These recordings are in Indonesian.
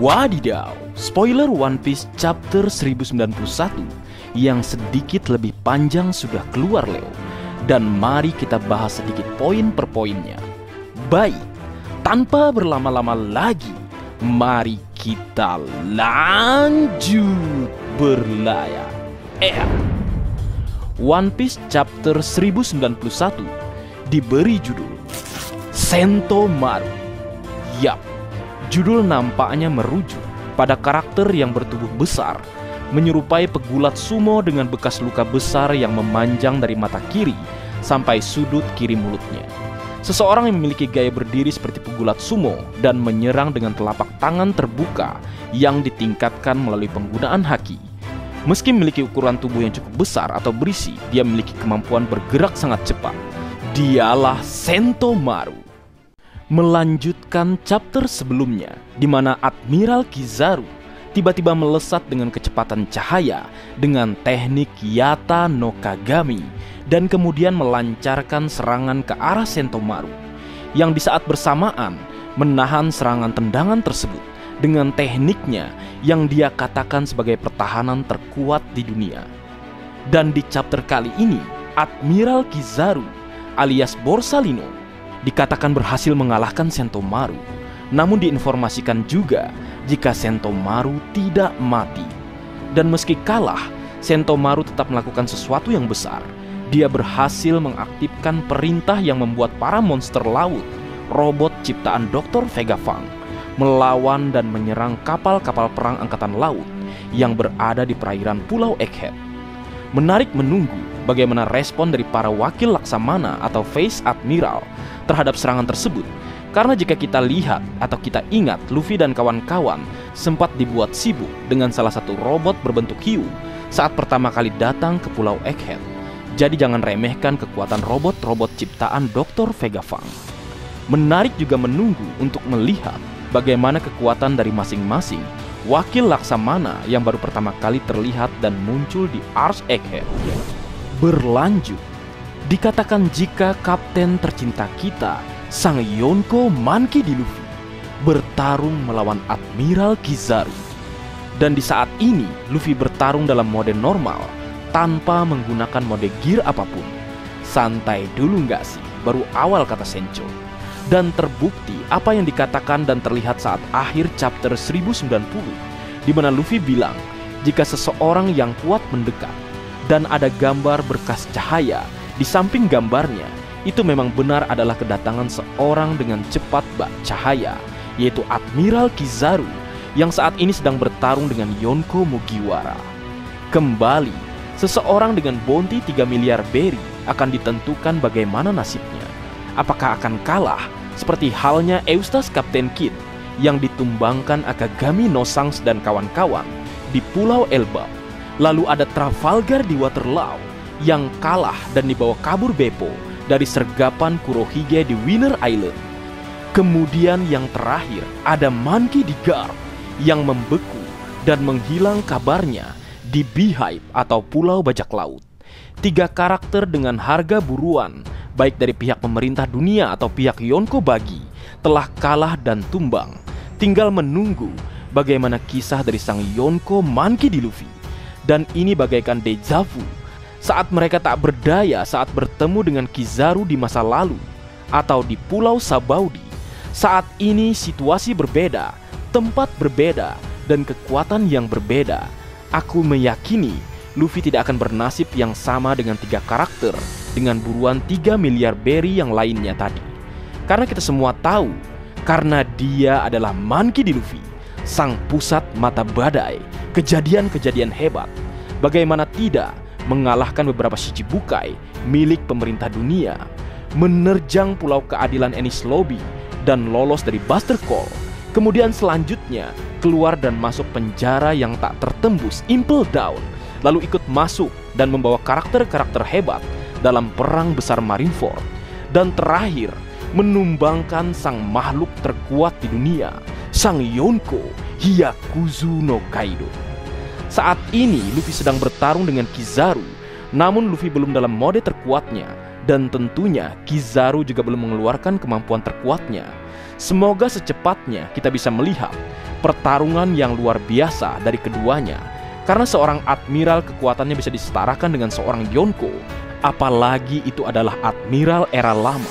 Wadidaw, spoiler One Piece chapter 1091 yang sedikit lebih panjang sudah keluar Leo. Dan mari kita bahas sedikit poin per poinnya. Baik, tanpa berlama-lama lagi, mari kita lanjut berlayar. One Piece chapter 1091 diberi judul Sentomaru. Yap, judul nampaknya merujuk pada karakter yang bertubuh besar, menyerupai pegulat sumo dengan bekas luka besar yang memanjang dari mata kiri sampai sudut kiri mulutnya. Seseorang yang memiliki gaya berdiri seperti pegulat sumo dan menyerang dengan telapak tangan terbuka yang ditingkatkan melalui penggunaan haki. Meski memiliki ukuran tubuh yang cukup besar atau berisi, dia memiliki kemampuan bergerak sangat cepat. Dialah Sentomaru. Melanjutkan chapter sebelumnya, di mana Admiral Kizaru tiba-tiba melesat dengan kecepatan cahaya dengan teknik Yata no Kagami dan kemudian melancarkan serangan ke arah Sentomaru, yang di saat bersamaan menahan serangan tendangan tersebut dengan tekniknya yang dia katakan sebagai pertahanan terkuat di dunia. Dan di chapter kali ini, Admiral Kizaru alias Borsalino dikatakan berhasil mengalahkan Sentomaru. Namun diinformasikan juga jika Sentomaru tidak mati. Dan meski kalah, Sentomaru tetap melakukan sesuatu yang besar. Dia berhasil mengaktifkan perintah yang membuat para monster laut, robot ciptaan Dr. Vegapunk, melawan dan menyerang kapal-kapal perang angkatan laut yang berada di perairan Pulau Egghead. Menarik menunggu bagaimana respon dari para wakil Laksamana atau Vice Admiral terhadap serangan tersebut. Karena jika kita lihat atau kita ingat, Luffy dan kawan-kawan sempat dibuat sibuk dengan salah satu robot berbentuk hiu saat pertama kali datang ke Pulau Egghead. Jadi jangan remehkan kekuatan robot-robot ciptaan Dr. Vegapunk. Menarik juga menunggu untuk melihat bagaimana kekuatan dari masing-masing wakil Laksamana yang baru pertama kali terlihat dan muncul di Arch Egghead. Berlanjut, dikatakan jika kapten tercinta kita, Sang Yonko Monkey D. Luffy, bertarung melawan Admiral Kizaru. Dan di saat ini, Luffy bertarung dalam mode normal, tanpa menggunakan mode gear apapun. Santai dulu nggak sih, baru awal kata Sencho. Dan terbukti apa yang dikatakan dan terlihat saat akhir chapter 1090, di mana Luffy bilang jika seseorang yang kuat mendekat dan ada gambar berkas cahaya di samping gambarnya, itu memang benar adalah kedatangan seorang dengan cepat bak cahaya, yaitu Admiral Kizaru yang saat ini sedang bertarung dengan Yonko Mugiwara. Kembali, seseorang dengan bounty 3 miliar berry akan ditentukan bagaimana nasibnya. Apakah akan kalah seperti halnya Eustace Captain Kid yang ditumbangkan Akagami no Sangs dan kawan-kawan di Pulau Elbap. Lalu ada Trafalgar di Waterloo yang kalah dan dibawa kabur Beppo dari sergapan Kurohige di Winner Island. Kemudian yang terakhir ada Monkey D. Garp yang membeku dan menghilang kabarnya di Beehive atau Pulau Bajak Laut. 3 karakter dengan harga buruan, baik dari pihak pemerintah dunia atau pihak Yonko Bagi, telah kalah dan tumbang. Tinggal menunggu bagaimana kisah dari sang Yonko Monkey D. Luffy. Dan ini bagaikan deja vu saat mereka tak berdaya saat bertemu dengan Kizaru di masa lalu atau di Pulau Sabaudi. Saat ini situasi berbeda, tempat berbeda, dan kekuatan yang berbeda. Aku meyakini Luffy tidak akan bernasib yang sama dengan 3 karakter dengan buruan 3 miliar berry yang lainnya tadi. Karena kita semua tahu, karena dia adalah Monkey D. Luffy, sang pusat mata badai, kejadian-kejadian hebat. Bagaimana tidak mengalahkan beberapa Shichibukai milik pemerintah dunia, menerjang Pulau Keadilan Enies Lobby dan lolos dari Buster Call. Kemudian selanjutnya keluar dan masuk penjara yang tak tertembus Impel Down, lalu ikut masuk dan membawa karakter-karakter hebat dalam perang besar Marineford. Dan terakhir menumbangkan sang makhluk terkuat di dunia, sang Yonko Hyakuzu no Kaido. Saat ini Luffy sedang bertarung dengan Kizaru, namun Luffy belum dalam mode terkuatnya, dan tentunya Kizaru juga belum mengeluarkan kemampuan terkuatnya. Semoga secepatnya kita bisa melihat Pertarungan yang luar biasa dari keduanya, karena seorang admiral kekuatannya bisa disetarakan dengan seorang Yonko. Apalagi itu adalah admiral era lama,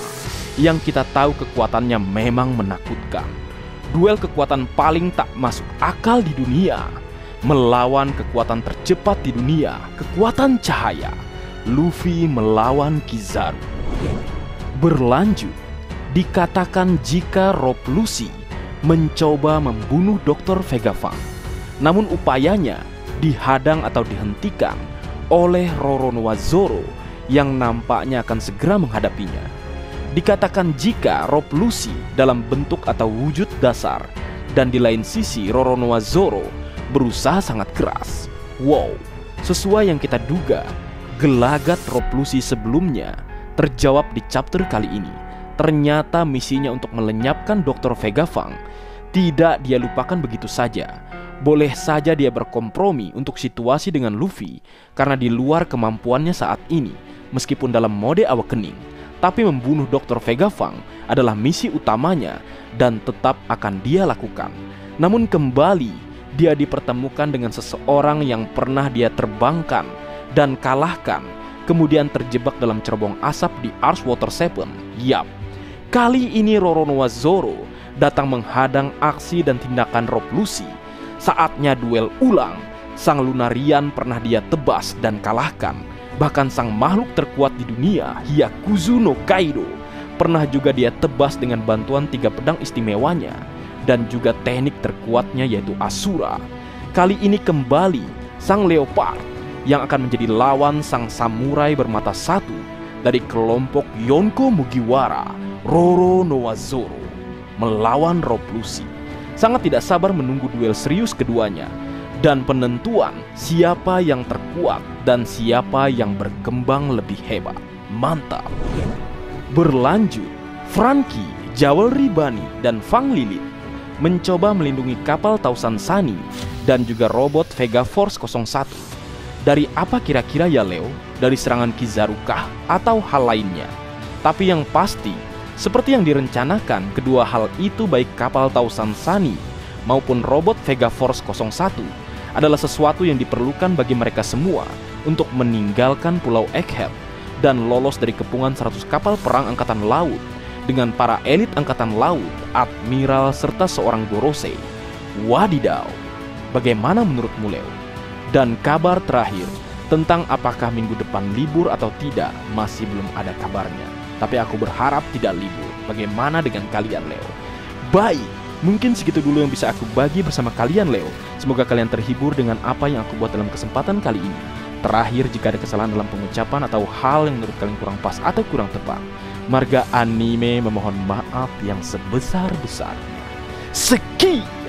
yang kita tahu kekuatannya memang menakutkan. Duel kekuatan paling tak masuk akal di dunia, melawan kekuatan tercepat di dunia, kekuatan cahaya. Luffy melawan Kizaru. Berlanjut, dikatakan jika Rob Lucci mencoba membunuh Dr. Vegapunk, namun upayanya dihadang atau dihentikan oleh Roronoa Zoro yang nampaknya akan segera menghadapinya. Dikatakan jika Rob Lucci dalam bentuk atau wujud dasar, dan di lain sisi Roronoa Zoro berusaha sangat keras. Wow, sesuai yang kita duga, gelagat Rob Lucci sebelumnya terjawab di chapter kali ini. Ternyata misinya untuk melenyapkan Dr. Vegapunk tidak dia lupakan begitu saja. Boleh saja dia berkompromi untuk situasi dengan Luffy karena di luar kemampuannya saat ini, meskipun dalam mode awakening. Tapi membunuh Dr. Vegapunk adalah misi utamanya dan tetap akan dia lakukan. Namun kembali dia dipertemukan dengan seseorang yang pernah dia terbangkan dan kalahkan, kemudian terjebak dalam cerobong asap di Archwater 7. Yap, kali ini Roronoa Zoro datang menghadang aksi dan tindakan Rob Lucci. Saatnya duel ulang. Sang Lunarian pernah dia tebas dan kalahkan. Bahkan sang makhluk terkuat di dunia, Hyakuzu no Kaido, pernah juga dia tebas dengan bantuan 3 pedang istimewanya dan juga teknik terkuatnya yaitu Asura. Kali ini kembali sang Leopard yang akan menjadi lawan sang samurai bermata satu dari kelompok Yonko Mugiwara, Roronoa Zoro, melawan Rob Lucci. Sangat tidak sabar menunggu duel serius keduanya dan penentuan siapa yang terkuat dan siapa yang berkembang lebih hebat. Mantap. Berlanjut, Franky, Jewelry Bunny, dan Fang Lilith mencoba melindungi kapal Tausan Sunny dan juga robot Vega Force 01. Dari apa kira-kira ya Leo? Dari serangan Kizaru kah atau hal lainnya? Tapi yang pasti, seperti yang direncanakan, kedua hal itu baik kapal Tausan Sunny maupun robot Vega Force 01 adalah sesuatu yang diperlukan bagi mereka semua untuk meninggalkan Pulau Egghead dan lolos dari kepungan 100 kapal perang angkatan laut dengan para elit angkatan laut, admiral, serta seorang Gorosei. Wadidaw, bagaimana menurutmu Leo? Dan kabar terakhir tentang apakah minggu depan libur atau tidak masih belum ada kabarnya. Tapi aku berharap tidak libur. Bagaimana dengan kalian Leo? Baik, mungkin segitu dulu yang bisa aku bagi bersama kalian Leo. Semoga kalian terhibur dengan apa yang aku buat dalam kesempatan kali ini. Terakhir, jika ada kesalahan dalam pengucapan atau hal yang menurut kalian kurang pas atau kurang tepat, Marga Anime memohon maaf yang sebesar-besarnya. Sekian.